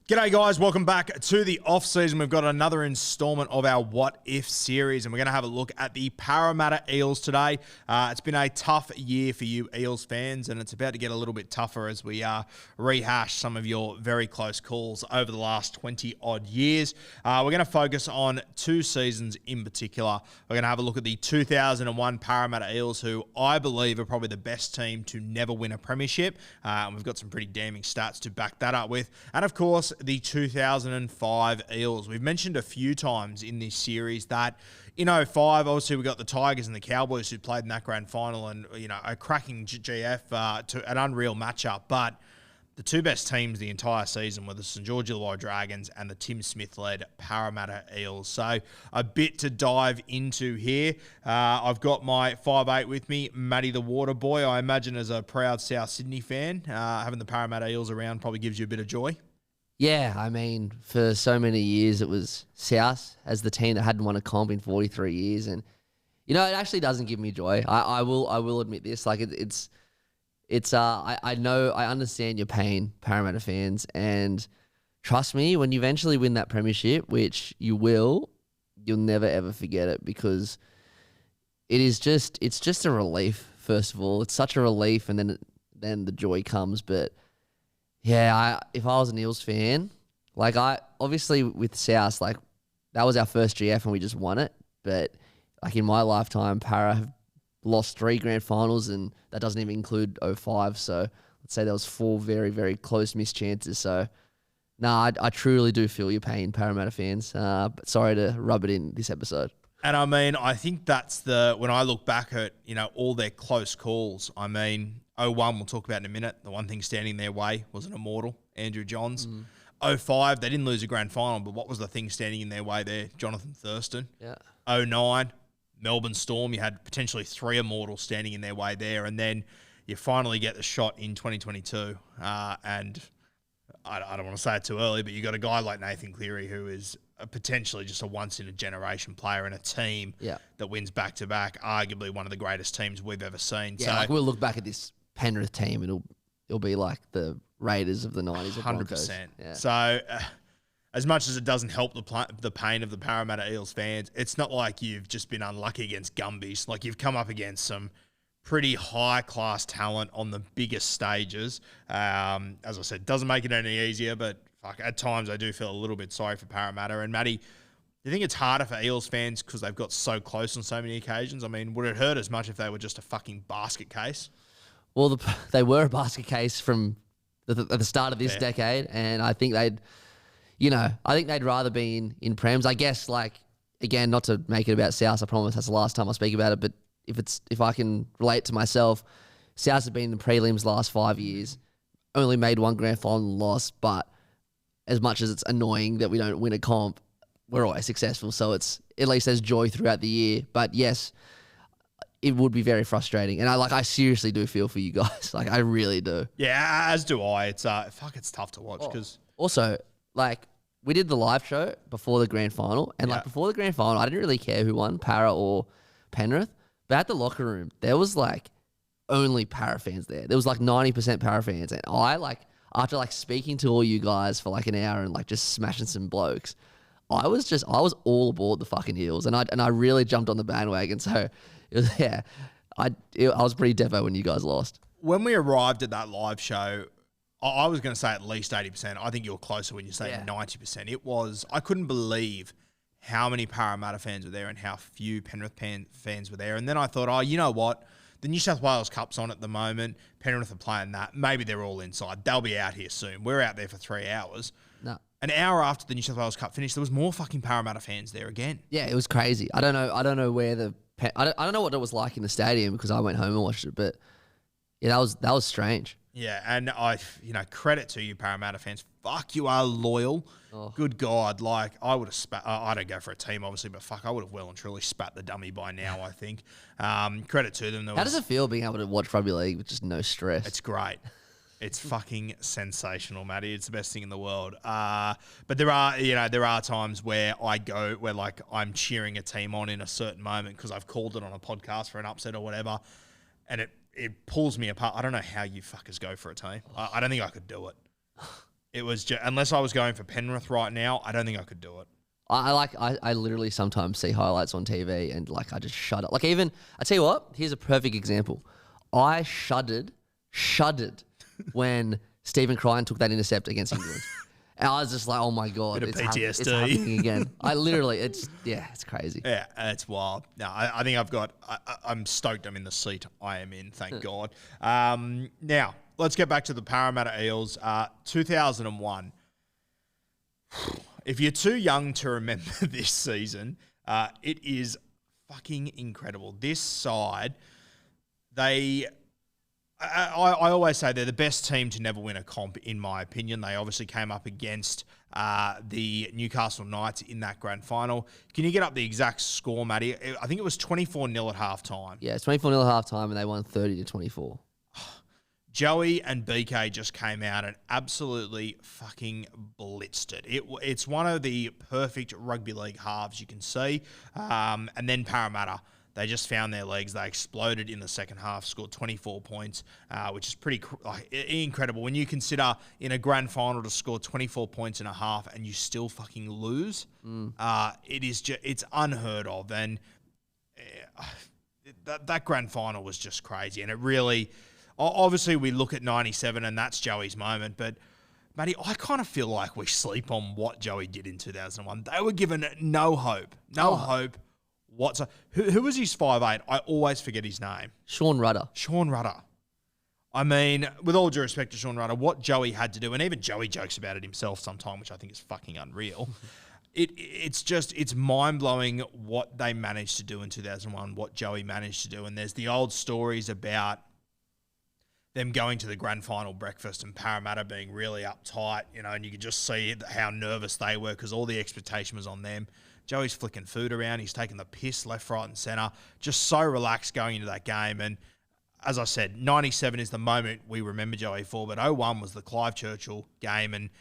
G'day guys, welcome back to the off-season. We've got another installment of our What If series, and we're going to have a look at the Parramatta Eels today. It's been a tough year for you Eels fans, and it's about to get a little bit tougher as we rehash some of your very close calls over the last 20-odd years. We're going to focus on two seasons in particular. We're going to have a look at the 2001 Parramatta Eels, who I believe are probably the best team to never win a premiership, and we've got some pretty damning stats to back that up with. And of course, the 2005 Eels. We've mentioned a few times in this series that in 05, obviously we got the Tigers and the Cowboys who played in that grand final, and a cracking GF to an unreal matchup. But the two best teams the entire season were the St George Illawarra Dragons and the Tim Smith-led Parramatta Eels. So a bit to dive into here. I've got my 5'8" with me, Matty the Water Boy. I imagine as a proud South Sydney fan, having the Parramatta Eels around probably gives you a bit of joy. Yeah, I mean, for so many years it was South as the team that hadn't won a comp in 43 years, and it actually doesn't give me joy. I will admit this. Like I know, I understand your pain, Parramatta fans, and trust me, when you eventually win that premiership, which you will, you'll never ever forget it, because it's just a relief. First of all, it's such a relief, and then the joy comes, but. Yeah, if I was an Eels fan, obviously with South, that was our first GF and we just won it. But in my lifetime, Parra have lost 3 grand finals, and that doesn't even include 05. So let's say there was 4 very, very close missed chances. So I truly do feel your pain, Parramatta fans. But sorry to rub it in this episode. And I mean, I think that's when I look back at, all their close calls, I mean, 01 we'll talk about in a minute. The one thing standing in their way was an immortal, Andrew Johns. 05, they didn't lose a grand final, but what was the thing standing in their way there? Jonathan Thurston. Yeah. 09, Melbourne Storm, you had potentially 3 immortals standing in their way there, and then you finally get the shot in 2022. And I don't want to say it too early, but you got a guy like Nathan Cleary who is potentially just a once-in-a-generation player in a team that wins back-to-back, arguably one of the greatest teams we've ever seen. Yeah, we'll look back at this Penrith team, and it'll be like the Raiders of the 90s. 100%. Yeah. So as much as it doesn't help the pain of the Parramatta Eels fans, it's not like you've just been unlucky against Gumbies. Like, you've come up against some pretty high-class talent on the biggest stages. As I said, doesn't make it any easier, but at times I do feel a little bit sorry for Parramatta. And Matty, do you think it's harder for Eels fans because they've got so close on so many occasions? I mean, would it hurt as much if they were just a fucking basket case? Well, they were a basket case from the start of this decade, and I think they'd rather be in Prems. I guess, again, not to make it about South, I promise that's the last time I speak about it, but if I can relate to myself, South have been in the prelims last 5 years, only made 1 grand final loss, but as much as it's annoying that we don't win a comp, we're always successful, so it's at least there's joy throughout the year. But yes, it would be very frustrating, and I seriously do feel for you guys. I really do. Yeah, as do I. It's it's tough to watch because also we did the live show before the grand final, and before the grand final, I didn't really care who won, Parra or Penrith, but at the locker room there was only Parra fans there. There was 90% Parra fans, and after speaking to all you guys for an hour and just smashing some blokes, I was all aboard the fucking Eels, and I really jumped on the bandwagon. So. I was pretty devo when you guys lost. When we arrived at that live show, I was going to say at least 80%. I think you were closer when you say 90%. I couldn't believe how many Parramatta fans were there and how few Penrith fans were there. And then I thought, oh, you know what? The New South Wales Cup's on at the moment. Penrith are playing that. Maybe they're all inside. They'll be out here soon. We're out there for 3 hours. No. An hour after the New South Wales Cup finished, there was more fucking Parramatta fans there again. Yeah, it was crazy. I don't know where I don't know what it was like in the stadium because I went home and watched it, but yeah, that was strange. Yeah, and credit to you Parramatta fans. Fuck, you are loyal. Oh. Good God, I would have spat. I don't go for a team, obviously, but fuck, I would have well and truly spat the dummy by now, I think. Credit to them. How does it feel being able to watch rugby league with just no stress? It's great. It's fucking sensational, Matty. It's the best thing in the world. But there are times where I'm cheering a team on in a certain moment because I've called it on a podcast for an upset or whatever, and it pulls me apart. I don't know how you fuckers go for a team. I don't think I could do it. It was just, unless I was going for Penrith right now, I don't think I could do it. I literally sometimes see highlights on TV and like I just shudder. Like even I tell you what, here's a perfect example. I shuddered when Stephen Crichton took that intercept against England. And I was just like, oh my God, Bit of PTSD. PTSD. It's happening again. I literally, it's crazy. Yeah, it's wild. No, I think I'm stoked I'm in the seat I am in, thank God. Now, let's get back to the Parramatta Eels. 2001. If you're too young to remember this season, it is fucking incredible. This side, I always say they're the best team to never win a comp, in my opinion. They obviously came up against the Newcastle Knights in that grand final. Can you get up the exact score, Matty? I think it was 24-0 at halftime. Yeah, it's 24-0 at halftime and they won 30-24. Joey and BK just came out and absolutely fucking blitzed it. It's one of the perfect rugby league halves you can see. And then Parramatta, they just found their legs. They exploded in the second half, scored 24 points, which is pretty incredible. When you consider in a grand final to score 24 points in a half and you still fucking lose, it's unheard of. And that grand final was just crazy. And it really... Obviously, we look at 97 and that's Joey's moment, but Matty, I kind of feel like we sleep on what Joey did in 2001. They were given no hope whatsoever. Who was his 5'8"? I always forget his name. Sean Rudder. I mean, with all due respect to Sean Rudder, what Joey had to do, and even Joey jokes about it himself sometimes, which I think is fucking unreal. It's mind-blowing what they managed to do in 2001, what Joey managed to do. And there's the old stories about them going to the grand final breakfast and Parramatta being really uptight, and you could just see how nervous they were because all the expectation was on them. Joey's flicking food around. He's taking the piss left, right and centre. Just so relaxed going into that game. And as I said, 97 is the moment we remember Joey for, but 01 was the Clive Churchill game. And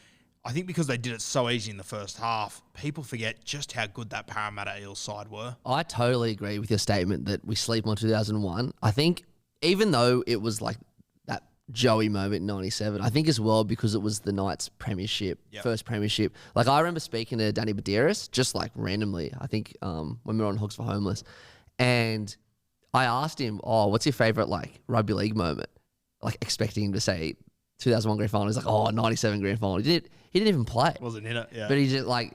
I think because they did it so easy in the first half, people forget just how good that Parramatta Eels side were. I totally agree with your statement that we sleep on 2001. I think even though it was like Joey moment in 97. I think as well because it was the Knights premiership, first premiership. Like I remember speaking to Danny Badeiras just like randomly, I think when we were on Hooks for Homeless. And I asked him, what's your favourite like rugby league moment? Like expecting him to say 2001 grand final. He's like, 97 grand final. He didn't even play. Wasn't in it, yeah. But he just like,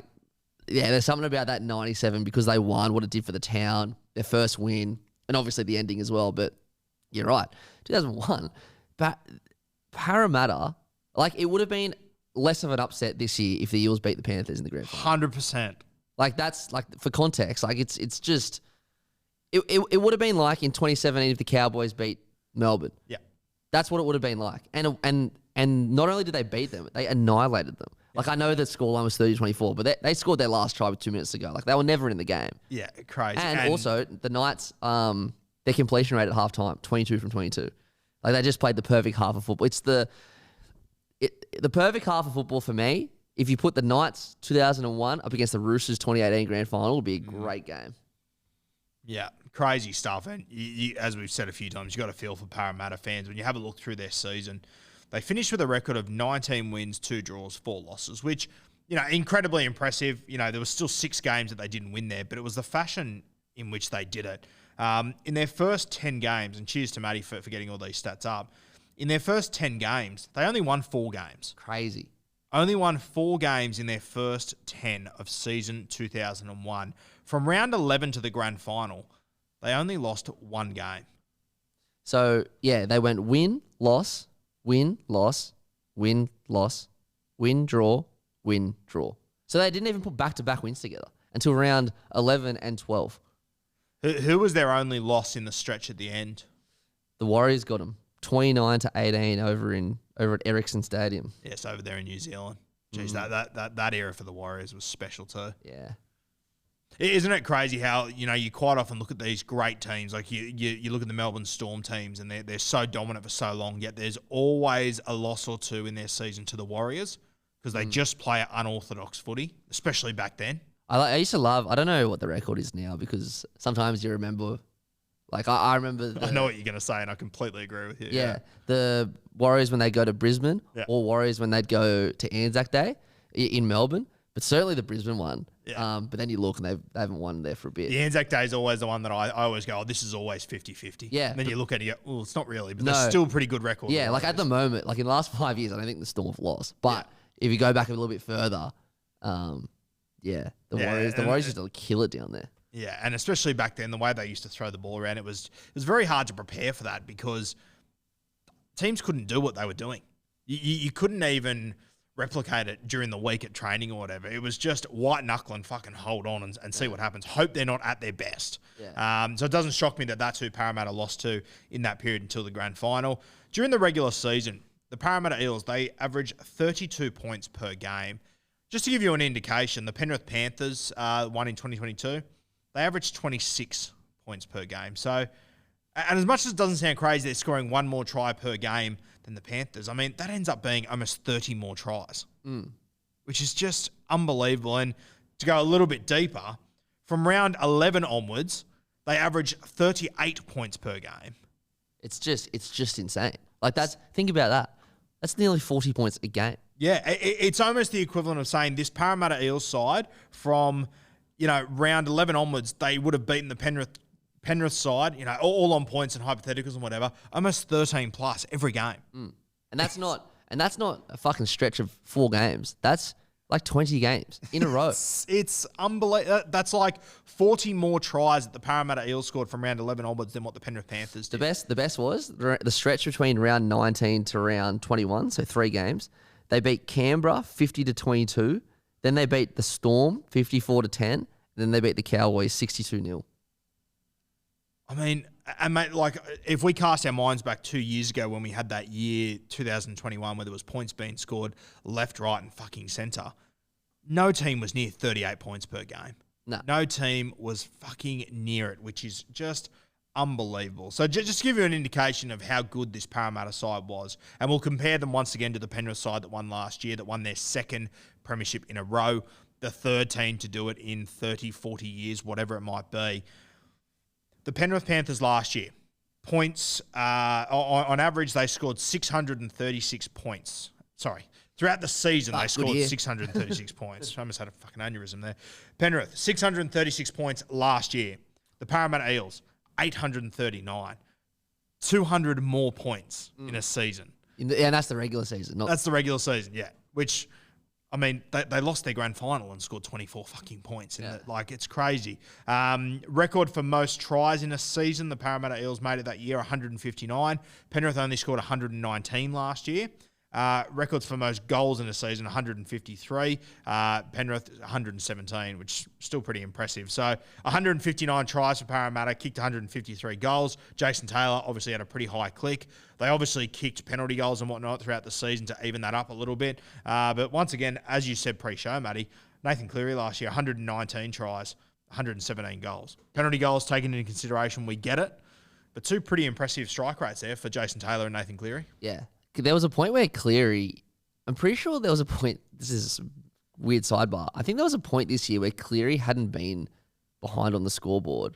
there's something about that 97 because they won what it did for the town, their first win, and obviously the ending as well. But you're right, 2001. But Parramatta, like it would have been less of an upset this year if the Eels beat the Panthers in the grand final. 100%. Like that's like for context, like it's just it would have been like in 2017 if the Cowboys beat Melbourne. Yeah, that's what it would have been like. And not only did they beat them, they annihilated them. Like I know that scoreline was 30-24, but they scored their last try with 2 minutes to go. Like they were never in the game. Yeah, crazy. And also the Knights, their completion rate at halftime, 22 from 22. Like they just played the perfect half of football. It's the perfect half of football for me. If you put the Knights 2001 up against the Roosters 2018 grand final, it'll be a great game. Yeah, crazy stuff. And you, as we've said a few times, you got to feel for Parramatta fans when you have a look through their season. They finished with a record of 19 wins, 2 draws, 4 losses, which incredibly impressive. There was still 6 games that they didn't win there, but it was the fashion in which they did it. In their first 10 games, and cheers to Matty for getting all these stats up, in their first 10 games, they only won 4 games. Crazy. Only won 4 games in their first 10 of season 2001. From round 11 to the grand final, they only lost 1 game. So, they went win, loss, win, loss, win, loss, win, draw, win, draw. So they didn't even put back-to-back wins together until round 11 and 12. Who was their only loss in the stretch at the end? The Warriors got them 29-18 over at Ericsson Stadium. Yes, over there in New Zealand. Jeez, that era for the Warriors was special too. Yeah. Isn't it crazy how, you quite often look at these great teams, like you look at the Melbourne Storm teams and they're so dominant for so long, yet there's always a loss or two in their season to the Warriors because they just play unorthodox footy, especially back then. I used to love, I don't know what the record is now because sometimes you remember Like I remember. I know what you're going to say, and I completely agree with you. Yeah, the Warriors when they go to Brisbane, Yeah. or Warriors when they'd go to Anzac Day in Melbourne, but certainly the Brisbane one. Yeah. But then you look and they haven't won there for a bit. The Anzac Day is always the one that I always go, oh, this is always 50-50. Yeah, And then you look at it, you go, well, it's not really, but No. they're still a pretty good record. Yeah, like at the moment, like in the last 5 years, I don't think the Storm have lost. But if you go back a little bit further, the Warriors used to kill it down there. Yeah, and especially back then, the way they used to throw the ball around, it was very hard to prepare for that because teams couldn't do what they were doing. You couldn't even replicate it during the week at training or whatever. It was just white knuckle and fucking hold on and see what happens. Hope they're not at their best. Yeah. So it doesn't shock me that that's who Parramatta lost to in that period until the grand final. During the regular season, the Parramatta Eels, they average 32 points per game. Just to give you an indication, the Penrith Panthers won in 2022. They averaged 26 points per game. So, and as much as it doesn't sound crazy, they're scoring one more try per game than the Panthers. I mean, that ends up being almost 30 more tries, which is just unbelievable. And to go a little bit deeper, from round 11 onwards, they average 38 points per game. It's just insane. Like think about that. That's nearly 40 points a game. Yeah, it's almost the equivalent of saying this Parramatta Eels side from, round 11 onwards, they would have beaten the Penrith side, all on points and hypotheticals and whatever, almost 13 plus every game. And that's not a fucking stretch of 4 games. That's like 20 games in a row. It's unbelievable. That's like 40 more tries that the Parramatta Eels scored from round 11 onwards than what the Penrith Panthers did. The best was the stretch between round 19 to round 21, so 3 games. They beat Canberra 50-22. Then they beat the Storm 54-10. And then they beat the Cowboys 62-0. I mean, and mate, like if we cast our minds back 2 years ago when we had that year 2021 where there was points being scored left, right, and fucking centre, no team was near 38 points per game. No team was fucking near it, which is just unbelievable. So just to give you an indication of how good this Parramatta side was, and we'll compare them once again to the Penrith side that won last year, that won their second premiership in a row, the third team to do it in 30, 40 years, whatever it might be. The Penrith Panthers last year, points, on average, they scored 636 points. Sorry. Throughout the season, they scored 636 points. I almost had a fucking aneurysm there. Penrith, 636 points last year. The Parramatta Eels, 839. 200 more points in a season. And that's the regular season. That's the regular season, yeah. Which, I mean, they lost their grand final and scored 24 fucking points. It's crazy. Record for most tries in a season, the Parramatta Eels made it that year, 159. Penrith only scored 119 last year. Records for most goals in a season, 153. Penrith, 117, which is still pretty impressive. So 159 tries for Parramatta, kicked 153 goals. Jason Taylor obviously had a pretty high click. They obviously kicked penalty goals and whatnot throughout the season to even that up a little bit. But once again, as you said pre-show, Matty, Nathan Cleary last year, 119 tries, 117 goals. Penalty goals taken into consideration, we get it. But 2 pretty impressive strike rates there for Jason Taylor and Nathan Cleary. Yeah. There was a point where Cleary, I'm pretty sure there was a point, this is a weird sidebar, I think there was a point this year where Cleary hadn't been behind on the scoreboard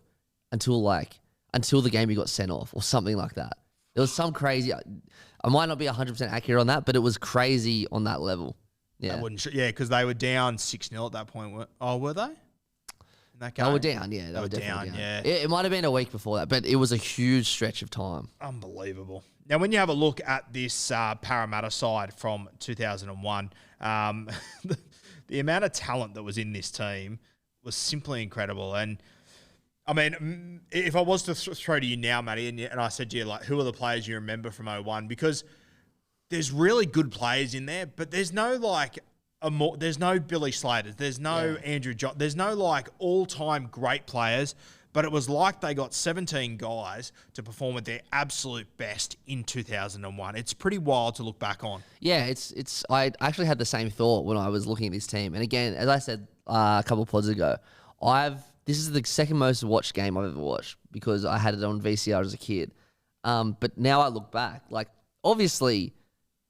until the game he got sent off or something like that. There was some crazy, I might not be 100% accurate on that, but it was crazy on that level. Yeah, because they were down 6-0 at that point. Were they? In that game? They were down, yeah. They were definitely down. Yeah. It might have been a week before that, but it was a huge stretch of time. Unbelievable. Now, when you have a look at this Parramatta side from 2001, the amount of talent that was in this team was simply incredible. And, I mean, if I was to throw to you now, Matty, and I said to you, like, who are the players you remember from 01? Because there's really good players in there, but there's no, there's no Billy Slaters, there's no Andrew John, there's no, all-time great players. But it was like they got 17 guys to perform at their absolute best in 2001. It's pretty wild to look back on. Yeah, I actually had the same thought when I was looking at this team. And again, as I said a couple of pods ago, this is the second most watched game I've ever watched because I had it on VCR as a kid. But now I look back, obviously,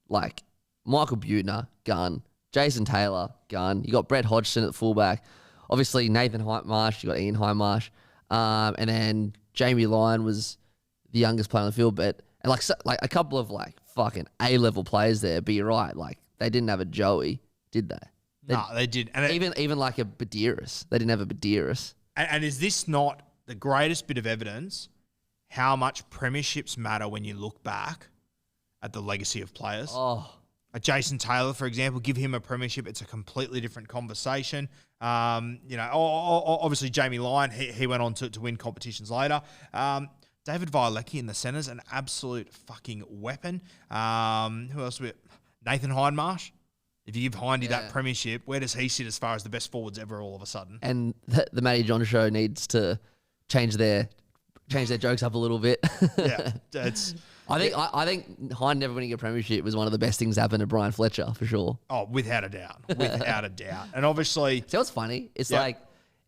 Michael Butner, gun. Jason Taylor, gun. You got Brett Hodgson at fullback. Obviously, Nathan Hindmarsh. You got Ian Hindmarsh. And then Jamie Lyon was the youngest player on the field, but and like a couple of like fucking A-level players there. But you're right, like they didn't have a Joey, did they? No, they did. And even like a Badiris, they didn't have a Badiris. And is this not the greatest bit of evidence how much premierships matter when you look back at the legacy of players? Oh, Jason Taylor, for example, give him a premiership. It's a completely different conversation. Obviously Jamie Lyon, he went on to win competitions later. David Violecki in the centres, an absolute fucking weapon. Who else? Nathan Hindmarsh. If you give Hindy that premiership, where does he sit as far as the best forwards ever all of a sudden? And the Matty John show needs to change their jokes up a little bit. Yeah, I think Hind never winning a premiership was one of the best things that happened to Brian Fletcher for sure. Oh, without a doubt, without a doubt. And obviously, see what's funny? It's like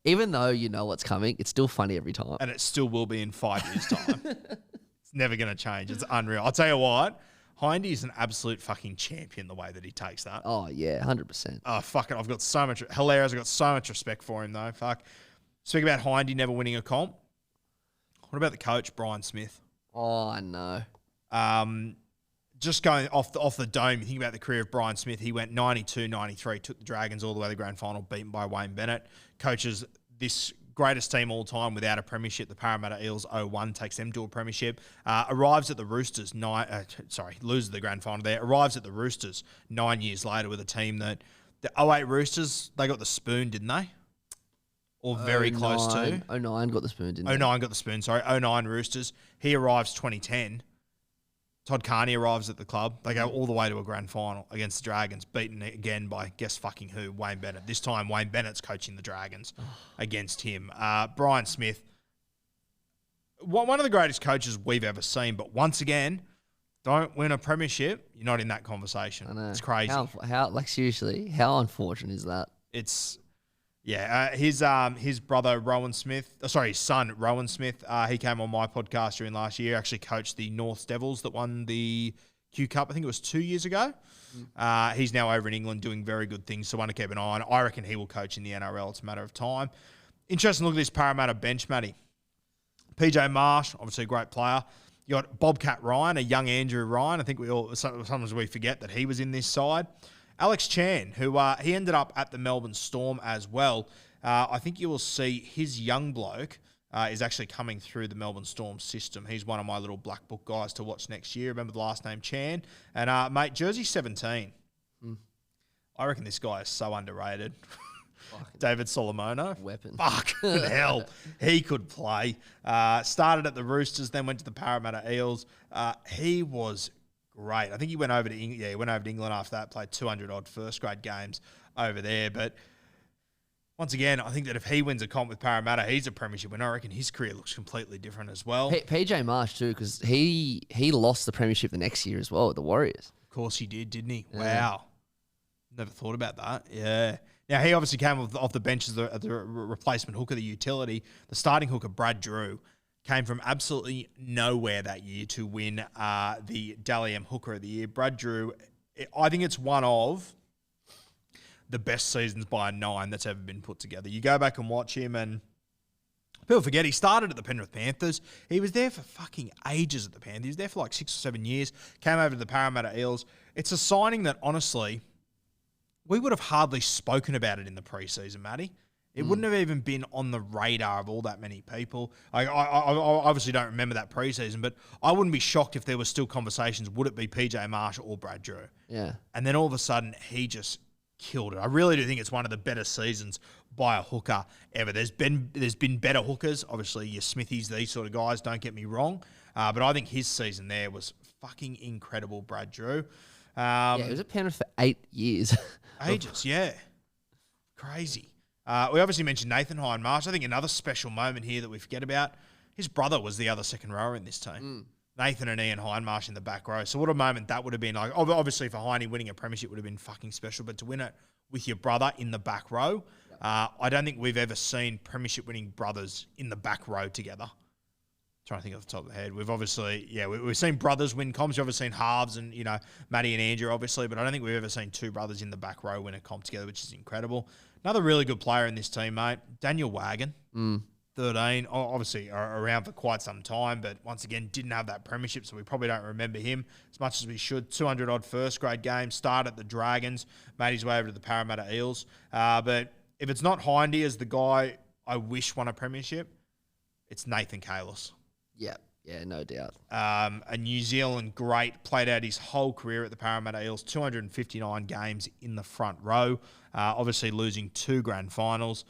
even though you know what's coming, it's still funny every time, and it still will be in 5 years' time. It's never going to change. It's unreal. I'll tell you what. Hindy is an absolute fucking champion the way that he takes that. Oh, yeah, 100%. Oh, fuck it. I've got so much... Hilarious. I've got so much respect for him, though. Fuck. Speaking about Hindy never winning a comp, what about the coach, Brian Smith? Oh, I know. Just going off the dome, you think about the career of Brian Smith. He went 92, 93, took the Dragons all the way to the grand final, beaten by Wayne Bennett. Coaches this greatest team all time without a premiership, the Parramatta Eels 0-1, takes them to a premiership. Arrives at the Roosters, loses the grand final there. Arrives at the Roosters 9 years later with a team that, the 08 Roosters, they got the spoon, didn't they? Or very close to. 09 got the spoon, didn't they? 09 got the spoon, sorry. 09 Roosters. He arrives 2010. Todd Carney arrives at the club. They go all the way to a grand final against the Dragons, beaten again by guess fucking who? Wayne Bennett. This time Wayne Bennett's coaching the Dragons against him. Brian Smith, one of the greatest coaches we've ever seen, but once again, don't win a premiership, you're not in that conversation. I know. It's crazy. How like seriously, how unfortunate is that? It's... Yeah, his brother Rowan Smith, his son Rowan Smith, he came on my podcast during last year. Actually coached the North Devils that won the Q Cup. I think it was 2 years ago. He's now over in England doing very good things. So one to keep an eye on. I reckon he will coach in the NRL. It's a matter of time. Interesting look at this Parramatta bench, Matty. PJ Marsh, obviously a great player. You got Bobcat Ryan, a young Andrew Ryan. I think sometimes we forget that he was in this side. Alex Chan, who he ended up at the Melbourne Storm as well. I think you will see his young bloke is actually coming through the Melbourne Storm system. He's one of my little black book guys to watch next year. Remember the last name Chan. And, mate, jersey 17. I reckon this guy is so underrated. David Solomono. Weapon. Fucking hell. He could play. Started at the Roosters, then went to the Parramatta Eels. He was great. I think he went over to England. Yeah, he went over to England after that, played 200-odd first-grade games over there. But once again, I think that if he wins a comp with Parramatta, he's a premiership winner. I reckon his career looks completely different as well. PJ Marsh too, because he lost the premiership the next year as well with the Warriors. Of course he did, didn't he? Yeah. Wow. Never thought about that. Yeah. Now, he obviously came off the bench as the replacement hooker, the utility. The starting hooker, Brad Drew, came from absolutely nowhere that year to win the Dally M Hooker of the Year. Brad Drew, I think it's one of the best seasons by a 9 that's ever been put together. You go back and watch him and people forget he started at the Penrith Panthers. He was there for fucking ages at the Panthers. He was there for like 6 or 7 years. Came over to the Parramatta Eels. It's a signing that, honestly, we would have hardly spoken about it in the preseason, Matty. It wouldn't have even been on the radar of all that many people. I obviously don't remember that preseason, but I wouldn't be shocked if there were still conversations. Would it be PJ Marsh or Brad Drew? Yeah. And then all of a sudden, he just killed it. I really do think it's one of the better seasons by a hooker ever. There's been better hookers. Obviously, your Smithies, these sort of guys, don't get me wrong. But I think his season there was fucking incredible, Brad Drew. Yeah, he was at Penrith for 8 years. Ages, yeah. Crazy. We obviously mentioned Nathan Hindmarsh. I think another special moment here that we forget about, his brother was the other second rower in this team. Nathan and Ian Hindmarsh in the back row. So what a moment that would have been. Like, obviously for Hindy, winning a premiership would have been fucking special, but to win it with your brother in the back row, I don't think we've ever seen premiership winning brothers in the back row together. Trying to think off the top of the head. We've obviously, we've seen brothers win comps. We've obviously seen halves and, Matty and Andrew, obviously, but I don't think we've ever seen two brothers in the back row win a comp together, which is incredible. Another really good player in this team, mate, Daniel Wagon. 13, obviously around for quite some time, but once again, didn't have that premiership, so we probably don't remember him as much as we should. 200-odd first-grade games, started at the Dragons, made his way over to the Parramatta Eels. But if it's not Hindy as the guy I wish won a premiership, it's Nathan Kalis. Yeah, no doubt. A New Zealand great, played out his whole career at the Parramatta Eels, 259 games in the front row, obviously losing 2 grand finals.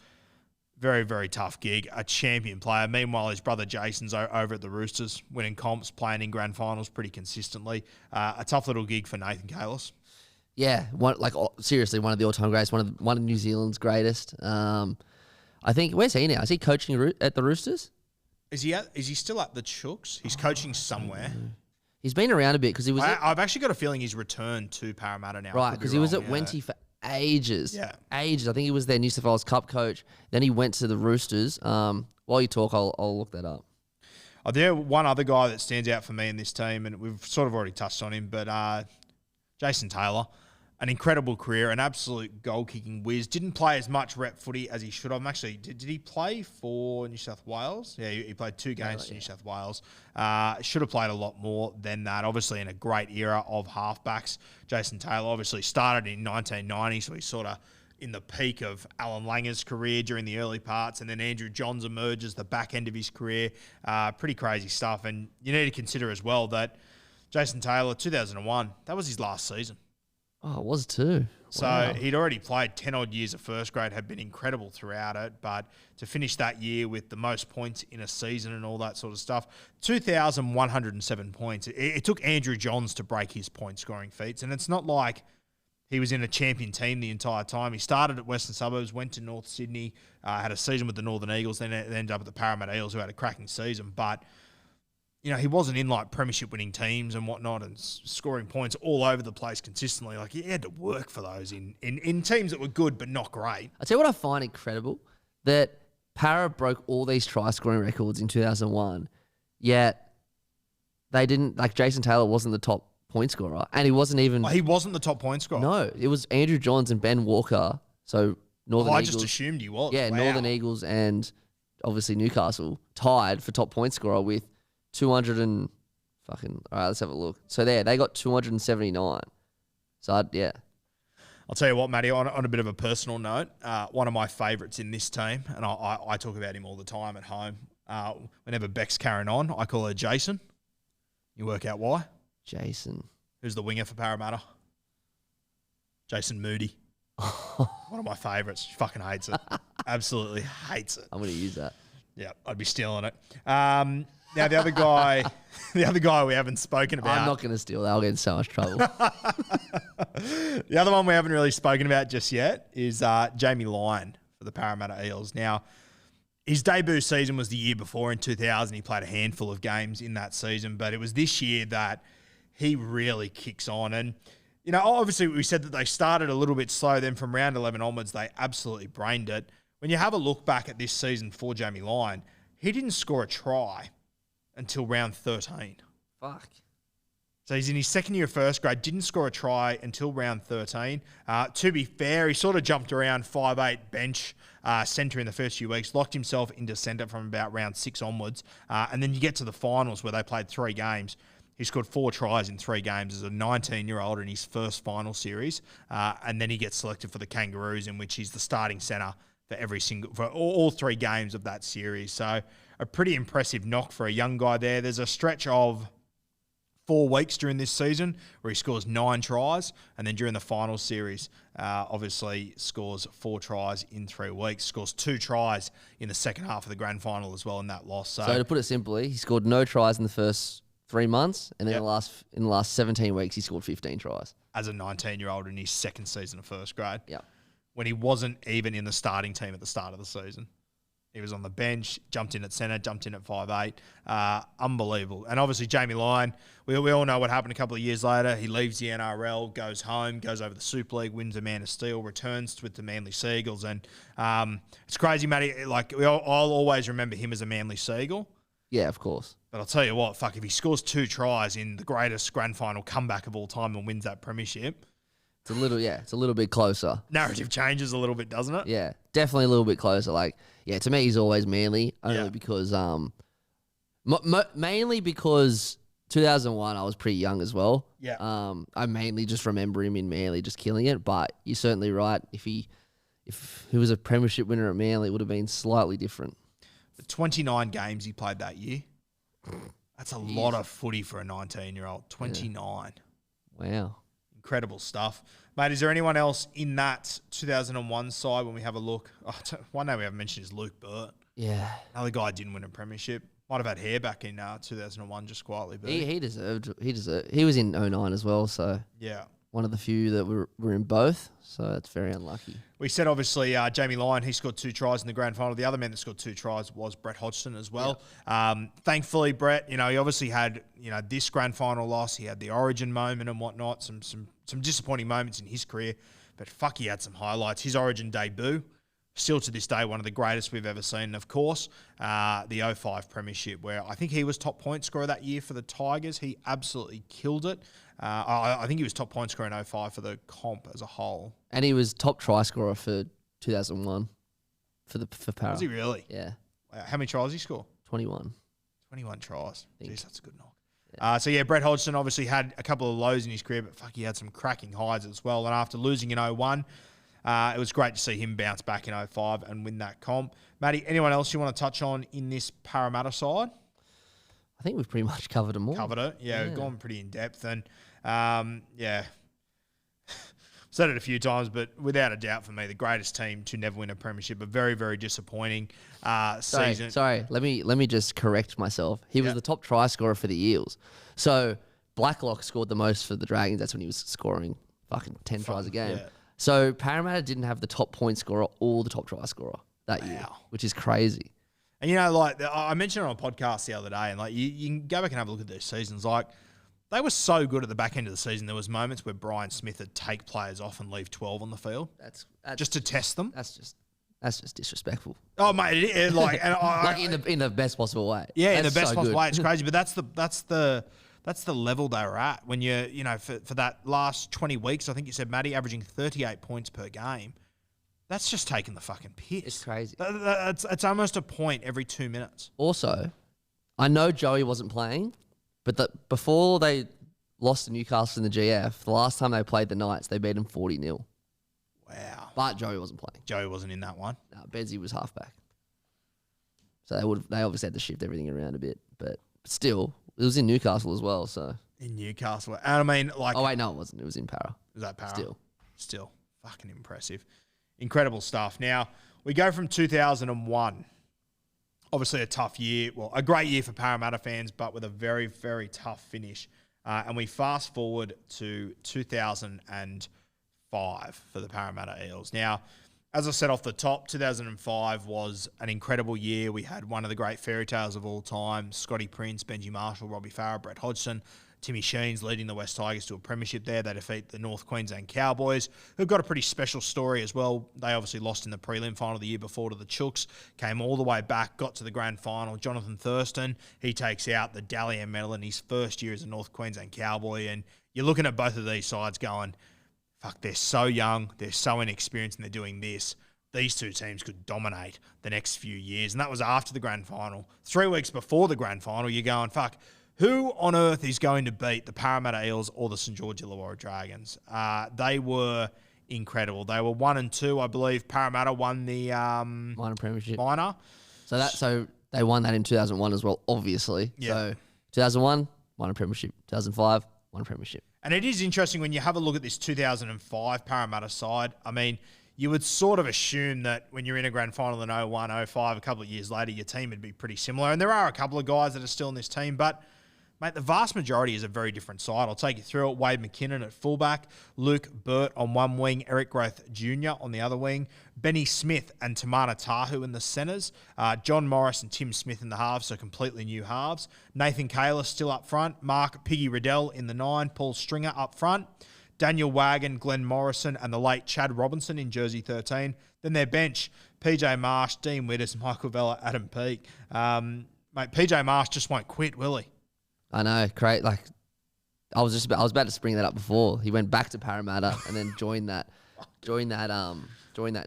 Very, very tough gig. A champion player. Meanwhile, his brother Jason's over at the Roosters, winning comps, playing in grand finals pretty consistently. A tough little gig for Nathan Kalis. Yeah, seriously, one of the all-time greats, one of New Zealand's greatest. I think, where's he now? Is he coaching at the Roosters? Is he still at the Chooks? He's coaching somewhere. He's been around a bit because he was. I've actually got a feeling he's returned to Parramatta now. Right, because he was at Wenty for ages. Yeah. Ages. I think he was their New South Wales Cup coach. Then he went to the Roosters. While you talk, I'll look that up. There one other guy that stands out for me in this team, and we've sort of already touched on him, but Jason Taylor. An incredible career, an absolute goal-kicking whiz. Didn't play as much rep footy as he should have. Actually, did he play for New South Wales? Yeah, he played 2 games for New South Wales. Should have played a lot more than that. Obviously, in a great era of halfbacks. Jason Taylor obviously started in 1990, so he's sort of in the peak of Alan Langer's career during the early parts, and then Andrew Johns emerges the back end of his career. Pretty crazy stuff, and you need to consider as well that Jason Taylor, 2001, that was his last season. Oh, it was too. So Wow. he'd already played 10 odd years of first grade, had been incredible throughout it, but to finish that year with the most points in a season and all that sort of stuff, 2,107 points. It took Andrew Johns to break his point scoring feats, and it's not like he was in a champion team the entire time. He started at Western Suburbs, went to North Sydney, had a season with the Northern Eagles, then ended up at the Parramatta Eels, who had a cracking season, but you know, he wasn't in like premiership winning teams and whatnot and scoring points all over the place consistently. Like he had to work for those in teams that were good but not great. I tell you what I find incredible, that Parra broke all these try scoring records in 2001, yet they didn't, like Jason Taylor wasn't the top point scorer, and he wasn't even. He wasn't the top point scorer. No, it was Andrew Johns and Ben Walker. So Northern Eagles. I just assumed he was. Yeah, Wow. Northern Eagles and obviously Newcastle tied for top point scorer with 200 and fucking. All right, let's have a look. So they got 279. So yeah. I'll tell you what, Matty, on a bit of a personal note, one of my favourites in this team, and I talk about him all the time at home. Whenever Beck's carrying on, I call her Jason. You work out why? Jason. Who's the winger for Parramatta? Jason Moody. One of my favourites. She fucking hates it. Absolutely hates it. I'm going to use that. Yeah, I'd be stealing it. Now, the other guy we haven't spoken about. I'm not going to steal that. I'll get in so much trouble. The other one we haven't really spoken about just yet is Jamie Lyon for the Parramatta Eels. Now, his debut season was the year before in 2000. He played a handful of games in that season, but it was this year that he really kicks on. And, you know, obviously we said that they started a little bit slow. Then from round 11 onwards, they absolutely brained it. When you have a look back at this season for Jamie Lyon, he didn't score a try until round 13. Fuck. So he's in his second year of first grade, didn't score a try until round 13. To be fair, he sort of jumped around 5'8", bench, centre in the first few weeks, locked himself into centre from about round 6 onwards. And then you get to the finals where they played 3 games. He scored 4 tries in 3 games as a 19-year-old in his first final series. And then he gets selected for the Kangaroos, in which he's the starting centre for all 3 games of that series. So a pretty impressive knock for a young guy there. There's a stretch of 4 weeks during this season where he scores 9 tries, and then during the final series, obviously scores 4 tries in 3 weeks, scores 2 tries in the second half of the grand final as well in that loss. So to put it simply, he scored no tries in the first 3 months, and then in the last 17 weeks, he scored 15 tries. As a 19-year-old in his second season of first grade. Yeah. When he wasn't even in the starting team at the start of the season. He was on the bench, jumped in at centre, jumped in at 5'8". Unbelievable. And obviously Jamie Lyon, we all know what happened a couple of years later. He leaves the NRL, goes home, goes over the Super League, wins a Man of Steel, returns with the Manly Seagulls. And it's crazy, Matty. Like, I'll always remember him as a Manly Seagull. Yeah, of course. But I'll tell you what, if he scores 2 tries in the greatest grand final comeback of all time and wins that premiership, It's a little bit closer. Narrative changes a little bit, doesn't it? Yeah, definitely a little bit closer. Like, yeah, to me, he's always Manly, only because, mainly because 2001, I was pretty young as well. Yeah. I mainly just remember him in Manly just killing it, but you're certainly right. If he was a premiership winner at Manly, it would have been slightly different. The 29 games he played that year. That's a lot of footy for a 19-year-old. 29. Yeah. Wow. Incredible stuff. Mate, is there anyone else in that 2001 side when we have a look? Oh, one name we haven't mentioned is Luke Burt. Yeah. Another guy didn't win a premiership. Might have had hair back in 2001 just quietly. But He deserved. He was in 09 as well, so yeah. One of the few that were in both, so that's very unlucky. We said, obviously, Jamie Lyon, he scored 2 tries in the grand final. The other man that scored 2 tries was Brett Hodgson as well. Yep. Thankfully, Brett, he obviously had, this grand final loss. He had the Origin moment and whatnot, some disappointing moments in his career. But fuck, he had some highlights. His Origin debut, still to this day, one of the greatest we've ever seen. And of course, the 05 premiership, where I think he was top point scorer that year for the Tigers. He absolutely killed it. I think he was top point scorer in 05 for the comp as a whole. And he was top try scorer for 2001 for Parra. Was he really? Yeah. Wow. How many tries did he score? 21. 21 tries. Jeez, that's a good knock. Yeah. Brett Hodgson obviously had a couple of lows in his career, but fuck, he had some cracking highs as well. And after losing in 01, it was great to see him bounce back in 05 and win that comp. Matty, anyone else you want to touch on in this Parramatta side? I think we've pretty much covered them all. Covered it. Yeah, we've gone pretty in depth. And, said it a few times, but without a doubt for me, the greatest team to never win a premiership. A very, very disappointing season. Sorry, let me just correct myself. He was the top try scorer for the Eels. So Blacklock scored the most for the Dragons. That's when he was scoring fucking 10 tries a game. Yeah. So Parramatta didn't have the top point scorer or the top try scorer that year, which is crazy. And, I mentioned it on a podcast the other day, and, you can go back and have a look at these seasons. They were so good at the back end of the season. There was moments where Brian Smith would take players off and leave 12 on the field. That's just to test them. That's just disrespectful. Oh, mate, in the best possible way. Yeah, in the best possible way. It's crazy, but that's the level they were at when for that last 20 weeks. I think you said, Matty, averaging 38 points per game. That's just taking the fucking piss. It's crazy. It's almost a point every 2 minutes. Also, I know Joey wasn't playing, but before they lost to Newcastle in the GF, the last time they played the Knights, they beat them 40-0. Wow. But Joey wasn't playing. Joey wasn't in that one. No, Bedsy was halfback. So they obviously had to shift everything around a bit, but still, it was in Newcastle as well. So in Newcastle, and I mean, oh wait, no, it wasn't. It was in Parra. Was that Parra? Still, fucking impressive, incredible stuff. Now we go from 2001. Obviously a tough year. Well, a great year for Parramatta fans, but with a very, very tough finish. And we fast forward to 2005 for the Parramatta Eels. Now, as I said off the top, 2005 was an incredible year. We had one of the great fairy tales of all time, Scotty Prince, Benji Marshall, Robbie Farah, Brett Hodgson, Timmy Sheens leading the West Tigers to a premiership there. They defeat the North Queensland Cowboys, who've got a pretty special story as well. They obviously lost in the prelim final the year before to the Chooks, came all the way back, got to the grand final. Jonathan Thurston, he takes out the Dally M medal in his first year as a North Queensland Cowboy. And you're looking at both of these sides going, fuck, they're so young, they're so inexperienced, and they're doing this. These two teams could dominate the next few years. And that was after the grand final. 3 weeks before the grand final, you're going, fuck, who on earth is going to beat the Parramatta Eels or the St. George Illawarra Dragons? They were incredible. They were 1 and 2, I believe. Parramatta won the minor premiership. Minor. So they won that in 2001 as well, obviously. Yeah. So 2001, won a premiership. 2005, won a premiership. And it is interesting when you have a look at this 2005 Parramatta side. I mean, you would sort of assume that when you're in a grand final in 01, 05, a couple of years later, your team would be pretty similar. And there are a couple of guys that are still in this team, but mate, the vast majority is a very different side. I'll take you through it. Wade McKinnon at fullback, Luke Burt on one wing, Eric Groth Jr. on the other wing, Benny Smith and Tamana Tahu in the centres, John Morris and Tim Smith in the halves, so completely new halves. Nathan Kaler still up front, Mark Piggy Riddell in the 9, Paul Stringer up front, Daniel Wagon, Glenn Morrison, and the late Chad Robinson in jersey 13. Then their bench, PJ Marsh, Dean Witters, Michael Vella, Adam Peake. Mate, PJ Marsh just won't quit, will he? I know, great. Like, I was about to spring that up before. He went back to Parramatta and then joined that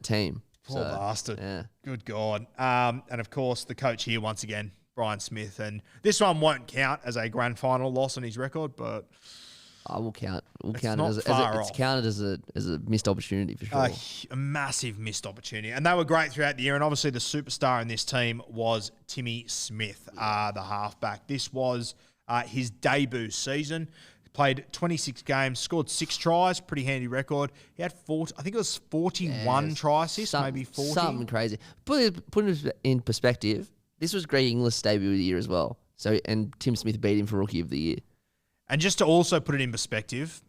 team. Poor bastard. Yeah. Good God. And of course, the coach here once again, Brian Smith. And this one won't count as a grand final loss on his record, but I will count. We'll it's count not it as far it's off. counted as a missed opportunity for sure. A massive missed opportunity. And they were great throughout the year. And obviously the superstar in this team was Timmy Smith, the halfback. This was his debut season. He played 26 games, scored 6 tries, pretty handy record. He had 41 try assists, maybe 40. Something crazy. Put it in perspective, this was Greg Inglis' debut of the year as well. So, and Tim Smith beat him for Rookie of the Year. And just to also put it in perspective,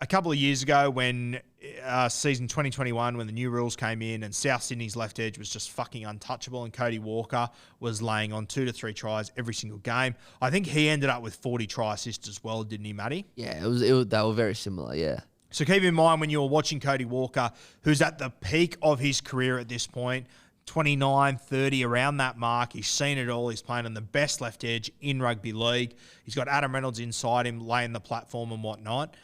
a couple of years ago when season 2021, when the new rules came in and South Sydney's left edge was just fucking untouchable and Cody Walker was laying on 2 to 3 tries every single game, I think he ended up with 40 try assists as well, didn't he, Matty? Yeah, they were very similar, yeah. So keep in mind when you're watching Cody Walker, who's at the peak of his career at this point, 29, 30, around that mark. He's seen it all. He's playing on the best left edge in rugby league. He's got Adam Reynolds inside him, laying the platform and whatnot.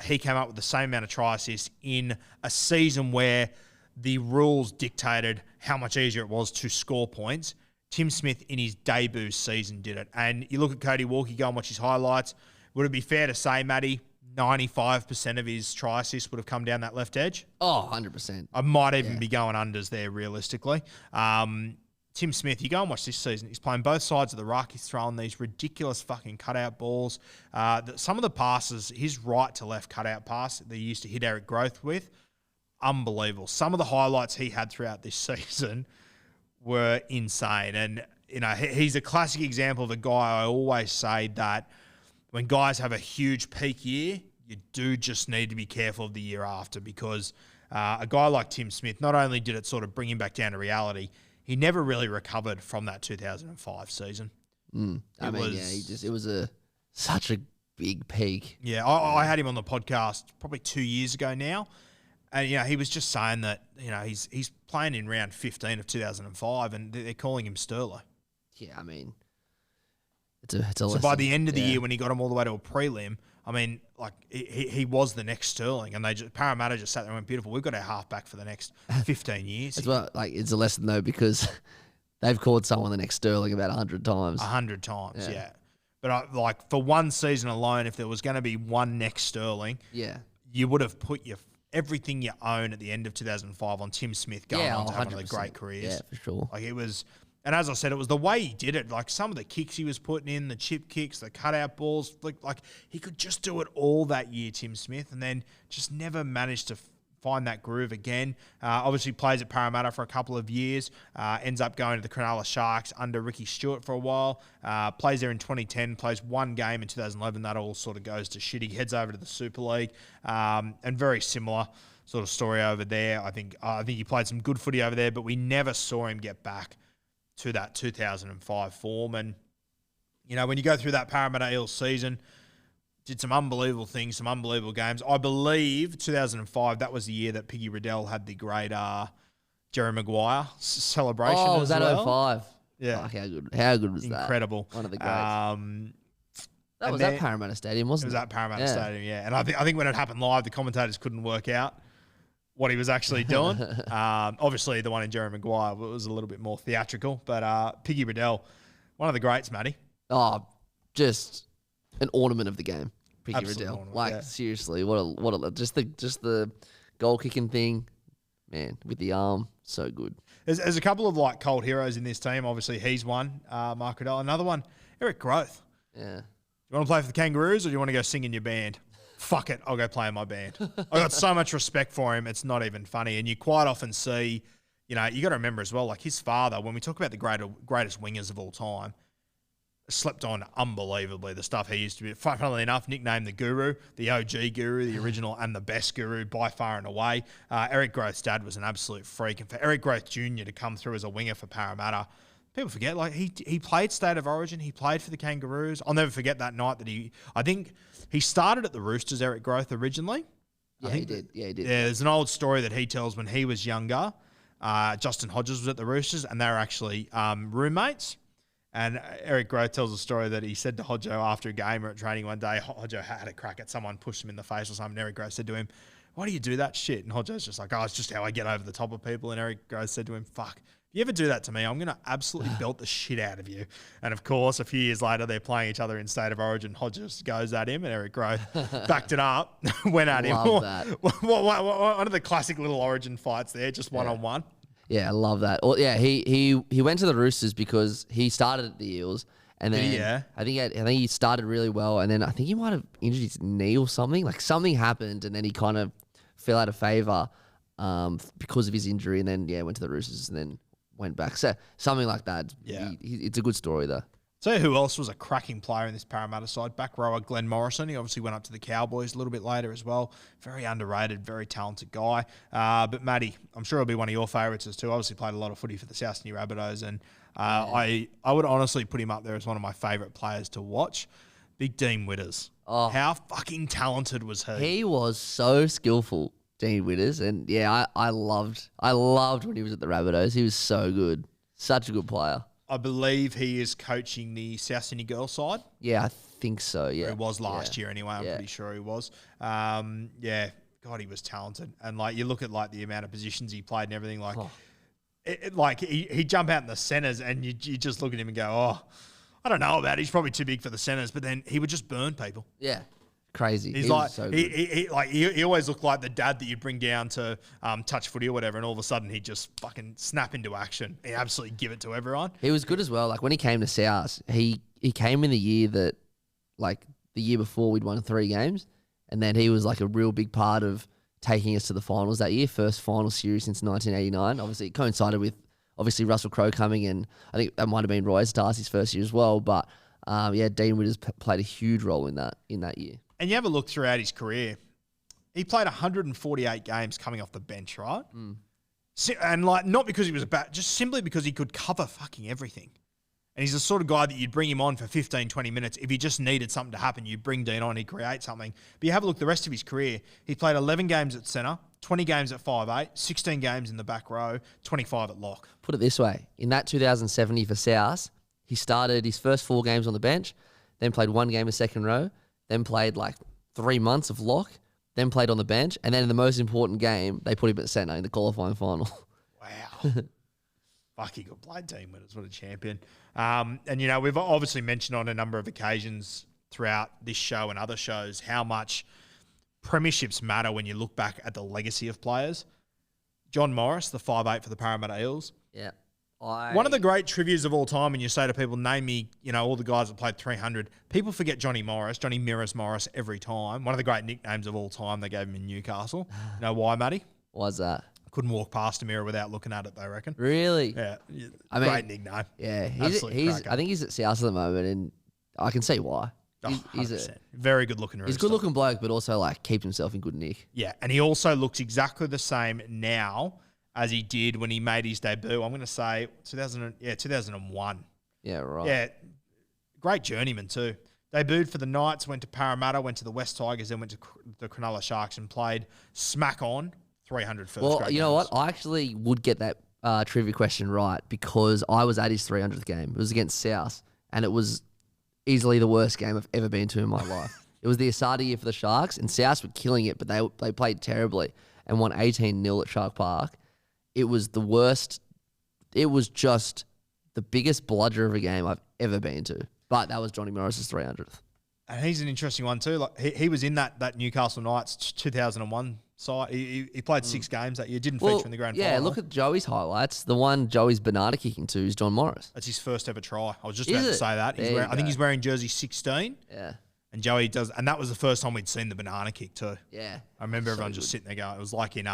He came up with the same amount of try assists in a season where the rules dictated how much easier it was to score points. Tim Smith in his debut season did it. And you look at Cody Walker, you go and watch his highlights. Would it be fair to say, Matty, 95% of his try assists would have come down that left edge? Oh, 100%. I might even be going unders there realistically. Tim Smith, you go and watch this season. He's playing both sides of the ruck. He's throwing these ridiculous fucking cutout balls. Some of the passes, his right to left cutout pass that he used to hit Eric Growth with, unbelievable. Some of the highlights he had throughout this season were insane. And, you know, he's a classic example of a guy I always say that when guys have a huge peak year, you do just need to be careful of the year after because a guy like Tim Smith, not only did it sort of bring him back down to reality, he never really recovered from that 2005 season. It was such a big peak. Yeah, I had him on the podcast probably 2 years ago now, and he was just saying that he's playing in round 15 of 2005, and they're calling him Sterlo. Yeah, I mean, it's a so lesson. by the end of the year, when he got him all the way to a prelim, I mean, like he was the next Sterling, and Parramatta just sat there and went, beautiful. We've got our halfback for the next 15 years. As well, like it's a lesson though because they've called someone the next Sterling about 100 times. 100 times, yeah. But for one season alone, if there was going to be one next Sterling, you would have put everything you own at the end of 2005 on Tim Smith going on to have one of the great careers. Yeah, for sure. Like it was. And as I said, it was the way he did it. Like some of the kicks he was putting in, the chip kicks, the cutout balls. Like he could just do it all that year, Tim Smith, and then just never managed to find that groove again. Obviously plays at Parramatta for a couple of years. Ends up going to the Cronulla Sharks under Ricky Stewart for a while. Plays there in 2010. Plays one game in 2011. That all sort of goes to shit. He heads over to the Super League. And very similar sort of story over there. I think he played some good footy over there, but we never saw him get back to that 2005 form. And, when you go through that Parramatta Eels season, did some unbelievable things, some unbelievable games. I believe 2005, that was the year that Piggy Riddell had the great Jerry Maguire celebration Oh, was as that well. 05? Yeah. Fuck, how good was that? Incredible. One of the greats. That was then, at Parramatta Stadium, wasn't it? It was at Parramatta Stadium, yeah. And I think when it happened live, the commentators couldn't work out what he was actually doing. Obviously, the one in Jerry Maguire was a little bit more theatrical, but Piggy Riddell, one of the greats, Matty. Oh, just an ornament of the game, Piggy Absolute Riddell. ornament, Like seriously, just the goal kicking thing, man, with the arm, so good. There's a couple of cold heroes in this team. Obviously, he's one, Mark Riddell. Another one, Eric Growth. Yeah. Do you want to play for the Kangaroos or do you want to go sing in your band? Fuck it, I'll go play in my band. I got so much respect for him, it's not even funny. And you quite often see, you got to remember as well, like his father, when we talk about the greatest wingers of all time, slept on unbelievably the stuff he used to be. Funnily enough, nicknamed the Guru, the OG Guru, the original and the best Guru by far and away. Eric Growth's dad was an absolute freak. And for Eric Growth Jr. to come through as a winger for Parramatta, people forget, he played State of Origin. He played for the Kangaroos. I'll never forget that night that I think he started at the Roosters, Eric Growth, originally. Yeah, he did. Yeah, he did. Yeah, there's an old story that he tells when he was younger. Justin Hodges was at the Roosters, and they were actually roommates. And Eric Groth tells a story that he said to Hodjo after a game or at training one day, Hodjo had a crack at someone, pushed him in the face or something. And Eric Groth said to him, why do you do that shit? And Hodjo's just like, oh, it's just how I get over the top of people. And Eric Groth said to him, fuck, if you ever do that to me, I'm going to absolutely belt the shit out of you. And of course, a few years later, they're playing each other in State of Origin. Hodges goes at him and Eric Groth backed it up, went at him. Love that. One of the classic little Origin fights there, just one-on-one. Yeah, I love that. Well, yeah, he went to the Roosters because he started at the Eels. And then I think he started really well. And then I think he might have injured his knee or something. Like something happened and then he kind of fell out of favour because of his injury. And then, went to the Roosters and then went back. So something like that. Yeah. It's a good story though. Tell you who else was a cracking player in this Parramatta side? Back rower Glenn Morrison. He obviously went up to the Cowboys a little bit later as well. Very underrated, very talented guy. But Matty, I'm sure he'll be one of your favourites as too. Obviously played a lot of footy for the South Sydney Rabbitohs, and I would honestly put him up there as one of my favourite players to watch. Big Dean Witters. Oh, how fucking talented was he? He was so skillful, Dean Witters, and I loved when he was at the Rabbitohs. He was so good, such a good player. I believe he is coaching the South Sydney girls side. Yeah, I think so, yeah. Or he was last year anyway, I'm pretty sure he was. God, he was talented. And, you look at, the amount of positions he played and everything, he'd jump out in the centres and you just look at him and go, oh, I don't know about it. He's probably too big for the centres, but then he would just burn people. Yeah. Crazy. He's so he always looked like the dad that you'd bring down to touch footy or whatever, and all of a sudden he'd just fucking snap into action. He absolutely give it to everyone. He was good as well. Like when he came to South, he came in the year that, the year before we'd won 3 games, and then he was a real big part of taking us to the finals that year, first final series since 1989. Obviously, it coincided with Russell Crowe coming, and I think that might have been Roy Starcy's first year as well. But Dean Witters played a huge role in that year. And you have a look throughout his career, he played 148 games coming off the bench, right? Mm. And not because he was bad, just simply because he could cover fucking everything. And he's the sort of guy that you'd bring him on for 15, 20 minutes. If you just needed something to happen, you'd bring Dean on, he'd create something. But you have a look the rest of his career, he played 11 games at centre, 20 games at 5'8", 16 games in the back row, 25 at lock. Put it this way, in that 2070 for South, he started his first 4 games on the bench, then played 1 game of second row, then played 3 months of lock, then played on the bench, and then in the most important game, they put him at centre in the qualifying final. Wow. Fuck, he got played Dean Witters. What a champion. And, we've obviously mentioned on a number of occasions throughout this show and other shows how much premierships matter when you look back at the legacy of players. John Morris, the 5'8" for the Parramatta Eels. Yeah. One of the great trivias of all time when you say to people, name me, all the guys that played 300, people forget Johnny Morris, Johnny Mirrors Morris every time. One of the great nicknames of all time they gave him in Newcastle. You know why, Matty? Why's that? Couldn't walk past a mirror without looking at it, they reckon. Really? Yeah. Great nickname. Yeah. I think he's at South at the moment, and I can see why. He's a very good looking rooster. He's a good looking bloke, but also keeps himself in good nick. Yeah, and he also looks exactly the same now as he did when he made his debut. I'm going to say 2001. Yeah, right. Yeah, great journeyman too. Debuted for the Knights, went to Parramatta, went to the West Tigers, then went to the Cronulla Sharks and played smack on 300 first grade Well, you know what? I actually would get that trivia question right because I was at his 300th game. It was against South, and it was easily the worst game I've ever been to in my life. It was the Asada year for the Sharks, and South were killing it, but they played terribly and won 18-0 at Shark Park. It was the worst. It was just the biggest bludger of a game I've ever been to. But that was Johnny Morris's 300th. And he's an interesting one too. He was in that Newcastle Knights 2001 side. He played 6 games that year. Didn't feature in the grand final. Yeah, look at Joey's highlights. The one Joey's banana kicking to is John Morris. That's his first ever try. I was just about to say that. I think he's wearing jersey 16. Yeah. And Joey does, and that was the first time we'd seen the banana kick too. Yeah. I remember everyone just sitting there going, it was like in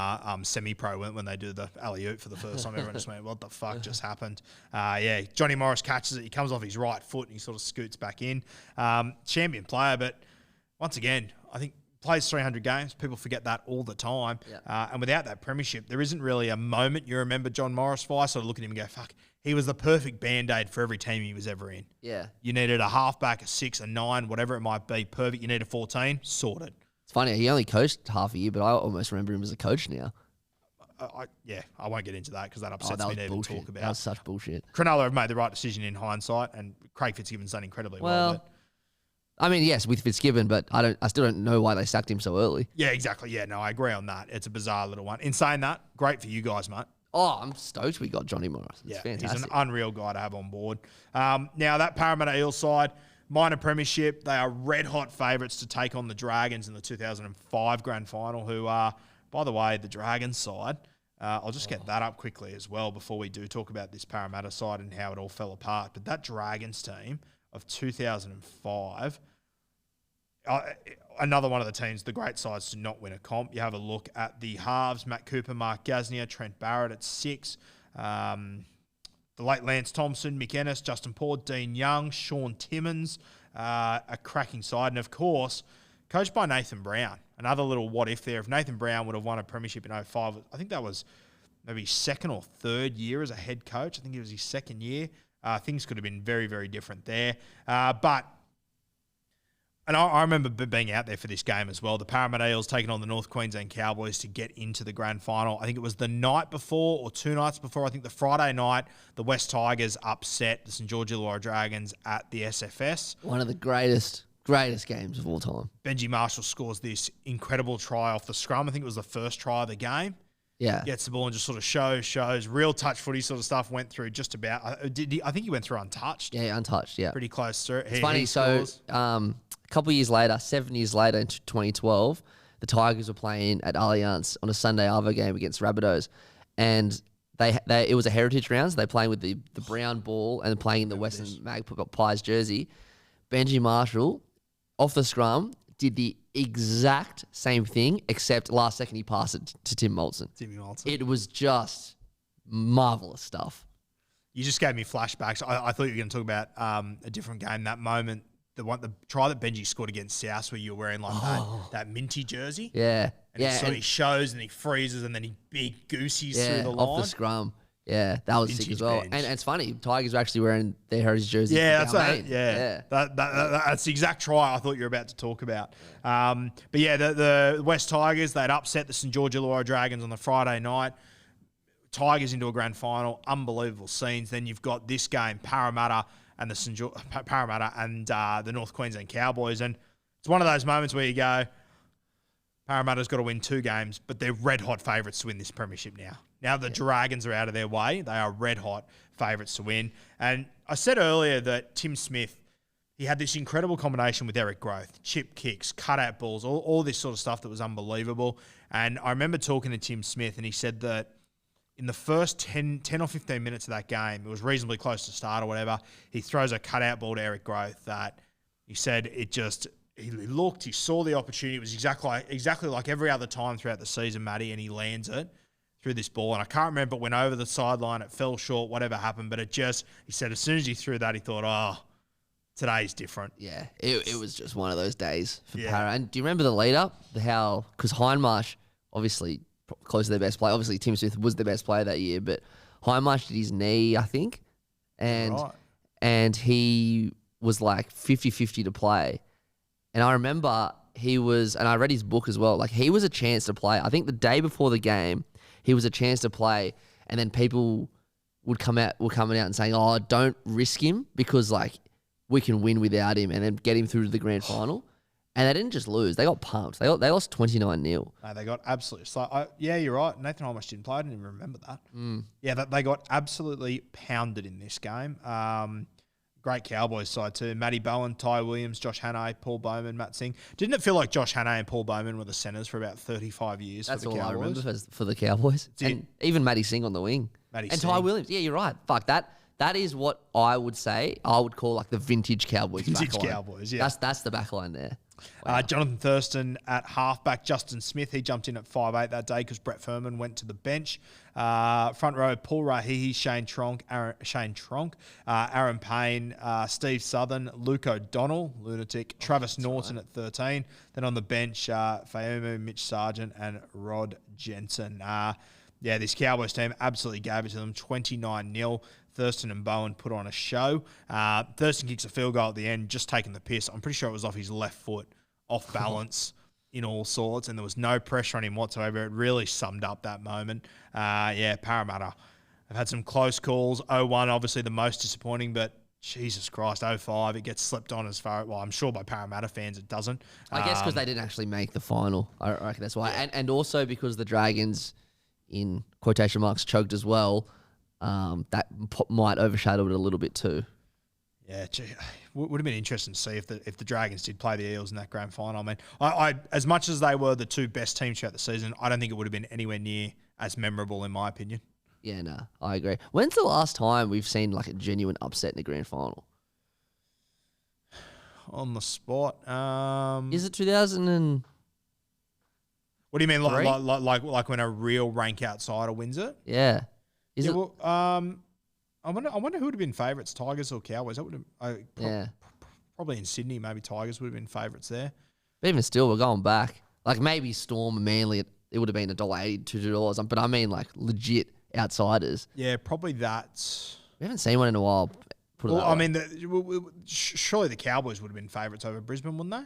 semi-pro when they do the alley-oop for the first time. Everyone just went, what the fuck just happened? Johnny Morris catches it. He comes off his right foot and he sort of scoots back in. Champion player, but once again, I think plays 300 games. People forget that all the time. Yeah. And without that premiership, there isn't really a moment you remember John Morris by. So I look at him and go, fuck, he was the perfect Band-Aid for every team he was ever in. Yeah. You needed a halfback, a 6, a 9, whatever it might be. Perfect. You need a 14, sorted. It's funny. He only coached half a year, but I almost remember him as a coach now. I won't get into that because that upsets that me was to even bullshit. talk about. That was such bullshit. Cronulla have made the right decision in hindsight, and Craig Fitzgibbon's done incredibly well. But I mean, yes, with Fitzgibbon, but I still don't know why they sacked him so early. yeah, exactly. Yeah, no, I agree on that. It's a bizarre little one. In saying that, great for you guys, mate. Oh, I'm stoked we got Johnny Morris. It's fantastic. He's an unreal guy to have on board. Now, that Parramatta Eels side, minor premiership, they are red-hot favourites to take on the Dragons in the 2005 grand final, who are, by the way, the Dragons side. I'll just get that up quickly as well before we do talk about this Parramatta side and how it all fell apart. But that Dragons team of 2005... another one of the teams, the great sides to not win a comp. You have a look at the halves, Matt Cooper, Mark Gasnier, Trent Barrett at 6. The late Lance Thompson, Mick Ennis, Justin Port, Dean Young, Sean Timmins, a cracking side. And, of course, coached by Nathan Brown. Another little what-if there. If Nathan Brown would have won a premiership in 05, I think that was maybe second or third year as a head coach. I think it was his second year. Things could have been very, very different there. And I remember being out there for this game as well. The Parramatta Eels taking on the North Queensland Cowboys to get into the grand final. I think it was the night before or 2 nights before. I think the Friday night, the West Tigers upset the St. George Illawarra Dragons at the SFS. One of the greatest games of all time. Benji Marshall scores this incredible try off the scrum. I think it was the first try of the game. Yeah. Gets the ball and just sort of shows. Real touch footy sort of stuff went through just about. I think he went through untouched. Yeah, untouched, yeah. Pretty close to it. It's funny, so a couple of years later, 7 years later in 2012, the Tigers were playing at Allianz on a Sunday Arvo game against Rabbitohs. And it was a heritage round, so they're playing with the brown ball and playing in the Western Magpies jersey. Benji Marshall, off the scrum, did the exact same thing, except last second he passed it to Tim Moulton. It was just marvellous stuff. You just gave me flashbacks. I thought you were going to talk about a different game. That moment, the try that Benji scored against South, where you were wearing like that minty jersey. Yeah. And he shows and he freezes and then he big goosies through the line. Off the scrum. Yeah, that was Vintage sick as well. bench. And it's funny, Tigers are actually wearing their heritage jersey. Yeah, that's right. Yeah. That's the exact try I thought you were about to talk about. But yeah, the West Tigers, they'd upset the St. George Illawarra Dragons on the Friday night. Tigers into a grand final, unbelievable scenes. Then you've got this game, Parramatta and the North Queensland Cowboys, and it's one of those moments where you go, Parramatta's got to win 2 games, but they're red-hot favourites to win this premiership now. Now the Dragons are out of their way. They are red-hot favourites to win. And I said earlier that Tim Smith, he had this incredible combination with Eric Growth, chip kicks, cut-out balls, all this sort of stuff that was unbelievable. And I remember talking to Tim Smith, and he said that in the first 10 or 15 minutes of that game, it was reasonably close to start or whatever, he throws a cut-out ball to Eric Growth that he said he looked, he saw the opportunity. It was exactly like every other time throughout the season, Matty, and he lands it through this ball. And I can't remember, it went over the sideline, it fell short, whatever happened, but he said as soon as he threw that, he thought, today's different. Yeah, it was just one of those days for Parra. And do you remember the lead-up? Because Hindmarsh, obviously, close to their best player. Obviously, Tim Smith was the best player that year, but Hindmarsh did his knee, I think, and he was like 50-50 to play. And I remember and I read his book as well, like he was a chance to play. I think the day before the game, he was a chance to play, and then people were coming out and saying, don't risk him because like we can win without him and then get him through to the grand final. And they didn't just lose; they got pumped. They lost 29-0. No, they got absolutely. Yeah, you're right. Nathan Hindmarsh didn't play. I didn't even remember that. Yeah, they got absolutely pounded in this game. Great Cowboys side too. Matty Bowen, Ty Williams, Josh Hannay, Paul Bowman, Matt Singh. Didn't it feel like Josh Hannay and Paul Bowman were the centres for about 35 years That's for the all Cowboys? I remember for the Cowboys. And even Matty Singh on the wing. Ty Williams. Yeah, you're right. Fuck, that is what I would say. I would call like the vintage Cowboys backline. Cowboys, yeah. That's the backline there. Wow. Jonathan Thurston at halfback. Justin Smith, he jumped in at 5'8" that day because Brett Furman went to the bench. Front row, Paul Rahihi, Shane Tronk, Aaron Payne, Steve Southern, Luke O'Donnell, lunatic, Travis Norton at 13. Then on the bench, Fayumu, Mitch Sargent, and Rod Jensen. This Cowboys team absolutely gave it to them, 29-0. Thurston and Bowen put on a show. Thurston kicks a field goal at the end, just taking the piss. I'm pretty sure it was off his left foot, off balance. in all sorts, and there was no pressure on him whatsoever. It really summed up that moment. Parramatta have had some close calls. 0-1, obviously the most disappointing, but Jesus Christ, 0-5, it gets slipped on as far. Well, I'm sure by Parramatta fans it doesn't. I guess because they didn't actually make the final. I reckon that's why. Yeah. And also because the Dragons, in quotation marks, choked as well. That might overshadow it a little bit too. Yeah, would have been interesting to see if the Dragons did play the Eels in that grand final. I mean, I as much as they were the two best teams throughout the season, I don't think it would have been anywhere near as memorable in my opinion. Yeah, no, I agree. When's the last time we've seen like a genuine upset in the grand final? On the spot, is it 2000 and? What do you mean, like when a real rank outsider wins it? Yeah. Is it? Well, I wonder who would have been favourites, Tigers or Cowboys? That would have, probably in Sydney. Maybe Tigers would have been favourites there. But even still, we're going back. Like maybe Storm and Manly, it would have been $1.80, $2. But I mean, like legit outsiders. Yeah, probably that. We haven't seen one in a while. I mean, surely the Cowboys would have been favourites over Brisbane, wouldn't they?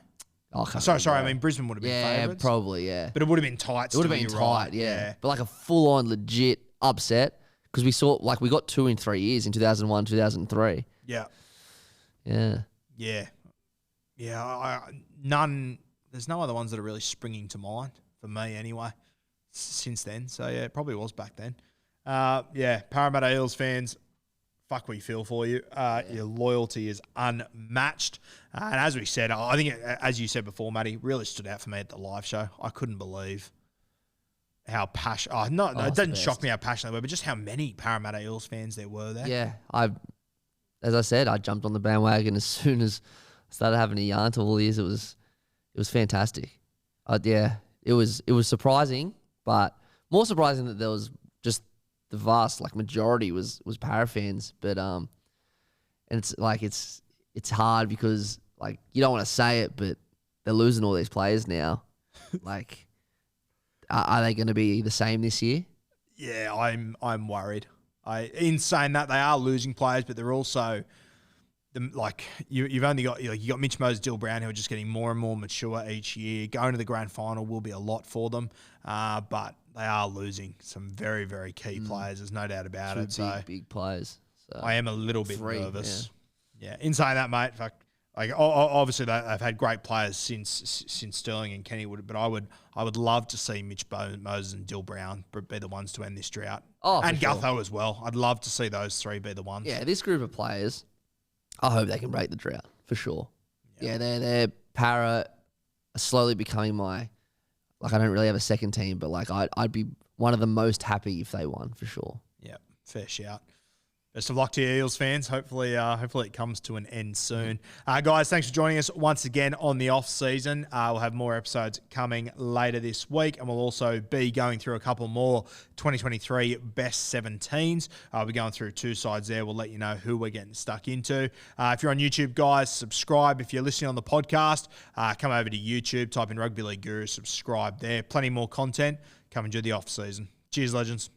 Oh, sorry. I mean, Brisbane would have been favourites. Yeah, probably, yeah. But it would have been tight. It would have been tight, yeah. But like a full-on legit upset because we saw, like, we got 2 in 3 years in 2001, 2003. Yeah. Yeah. Yeah. Yeah. There's no other ones that are really springing to mind for me anyway since then. So, yeah, it probably was back then. Parramatta Eels fans, fuck, we feel for you. Your loyalty is unmatched. And as we said, I think, as you said before, Matty, really stood out for me at the live show. I couldn't believe how passionate. It doesn't shock me how passionate they were, but just how many Parramatta Eels fans there were there. Yeah, as I said, I jumped on the bandwagon as soon as I started having a yarn to all ears. It was fantastic. It was surprising, but more surprising that there was just the vast majority was Parra fans. But and it's hard because you don't want to say it, but they're losing all these players now. Are they going to be the same this year? Yeah, I'm worried. In saying that, they are losing players, but they're also you've only got you got Mitch Moses, Dill Brown, who are just getting more and more mature each year. Going to the grand final will be a lot for them, but they are losing some very, very key players. There's no doubt about it. Big players. So I am a little bit nervous. Yeah. In saying that, mate, obviously they've had great players since Sterling and Kenny but I would love to see Mitch Moses and Dill Brown be the ones to end this drought. Oh, and Gutho as well. I'd love to see those three be the ones. Yeah, this group of players, I hope they can break the drought for sure. Yeah, they're Parra are slowly becoming my. I don't really have a second team, but I'd be one of the most happy if they won for sure. Yeah, fair shout. Best of luck to you, Eels fans. Hopefully it comes to an end soon. Guys, thanks for joining us once again on the off season. We'll have more episodes coming later this week, and we'll also be going through a couple more 2023 best 17s. We'll be going through 2 sides there. We'll let you know who we're getting stuck into. If you're on YouTube, guys, subscribe. If you're listening on the podcast, come over to YouTube, type in Rugby League Guru, subscribe there. Plenty more content. Come and do the off season. Cheers, legends.